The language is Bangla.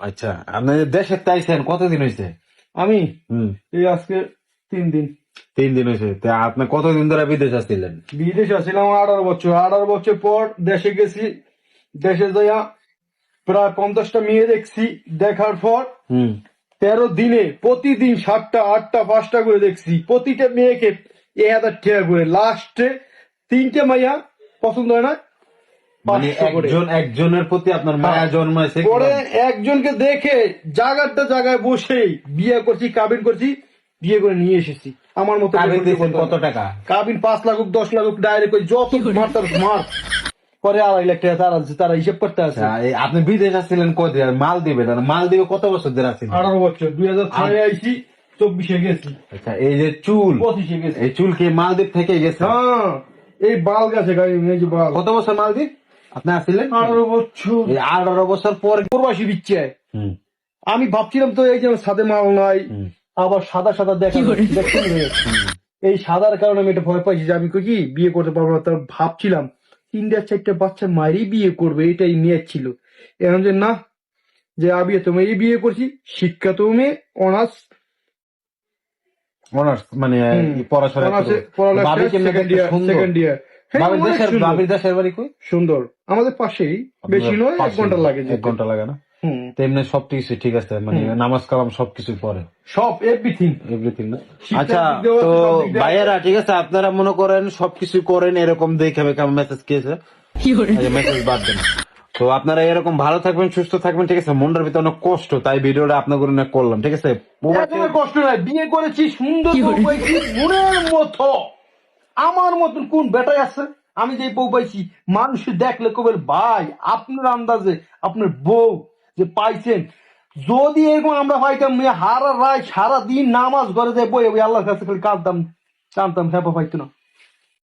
আচ্ছা, আপনি দেশে তাইছেন কতদিন হয়েছে? আমি হুম, এই আজকে 3 দিন 3 দিন হয়েছে। তা আপনি কতদিন ধরে বিদেশ আসছিলেন? বিদেশে আসছিলাম 18 বছর। 18 বছর পর দেশে গেছি। দেশে যাইয়া প্রায় 50টা মেয়ে দেখছি। দেখার পর হুম, 13 দিনে প্রতিদিন 7টা 8টা 5টা করে দেখছি। প্রতিটা মেয়েকে 1000 টাকা করে। লাস্টে 3টে মাইয়া পছন্দ হয় না, মানে 500 করে। একজনের প্রতি আপনার মায়া জন্মাইছে পরে কিভাবে? একজনকে দেখে জায়গায় বসেই বিয়ে করছি, কাবিন করছি, বিয়ে করে নিয়ে এসেছি। আমার মতো কাবিন দিয়েছেন কত টাকা? কাবিন 5 লাখ 10 লাখ ডাইরেক্ট যত মারতার মার পরে 2.5 লাখ টাকা তারা হিসেব করতে আছে। আচ্ছা, আপনি বিদেশ আসছিলেন কতদিন? আর মাল দিবে মাল দিবে কত বছর ধরে আসছিলেন? 18 বছর। 2006 আইছি, 24-এ গেছি, আচ্ছা, এই যে চুল, 25-এ গেছি। এই চুল কি মালদ্বীপ থেকে গেছে? হ্যাঁ, এই বাল গেছে গাড়ি, এই যে বাল। কত বছর মালদ্বীপ আপনি আসছিলেন? 18 বছর এই 18 বছর পর। প্রবাসী দিচ্ছে। হুম, আমি ভাবছিলাম তো এই যে সাদে মাল নাই, হুম, আবার সাদা সাদা দেখছেন রে? এই সাদার কারণে আমি এটা ভয় পাইছি যে আমি কি বিয়ে করতে পারবো না। তার ভাবছিলাম 3-4টা বাচ্চা মায়েরই বিয়ে করবে, এটাই নিয়ে ছিল। এখন যে না, যে আমি তুমি এই বিয়ে করছি, শিক্ষা তুমি অনার্স অনার্স মানে পড়াশোনা অনার্সে করবো। পড়ালেখা ভাবি কেমনে সেকেন্ড দেখতে ইয়ার সুন্দর? Second year. হ্যাঁ, ভাবির অনেক দেশের সুন্দর ভাবির দেশের বাড়ি কই? সুন্দর। আমাদের পাশেই, বেশি নয়, 1 ঘন্টা লাগে 1 যেতে। ঘন্টা লাগে না? হুম, তেমনি সবকিছু ঠিক আছে, মানে নামাজ কালাম সবকিছু পড়ে, সব এভরিথিং। এভরিথিং না? শিক্ষার আচ্ছা, দিক দিয়েও তো সব দিক দিয়ে ভাইয়েরা ঠিক আছে, আপনারা মনে করেন সবকিছু করেন এরকম দেখে কেমন মেসেজ খেয়েছে, মেসেজ বাদ দেন। তো আপনারা এরকম ভালো থাকবেন, সুস্থ থাকবেন, ঠিক আছে? মনটার ভিতরে অনেক কষ্ট, তাই ভিডিওটা আপনার করে করলাম, ঠিক আছে? একদম কষ্ট নাই, বিয়ে করেছি, সুন্দর বউ পাইছি, মনের মতো। আমার মতন কোন বেটাই আছে? আমি যে বউ পাইছি, মানুষ দেখলে কবে ভাই আপনার আন্দাজে আপনার বউ যে পাইছেন, যদি এরকম আমরা পাইতাম হারা রায় সারা দিন নামাজ ঘরে যে বই আল্লাহর কাছে খালি কাঁদতাম, জানতাম হ্যাঁ পাইতো না।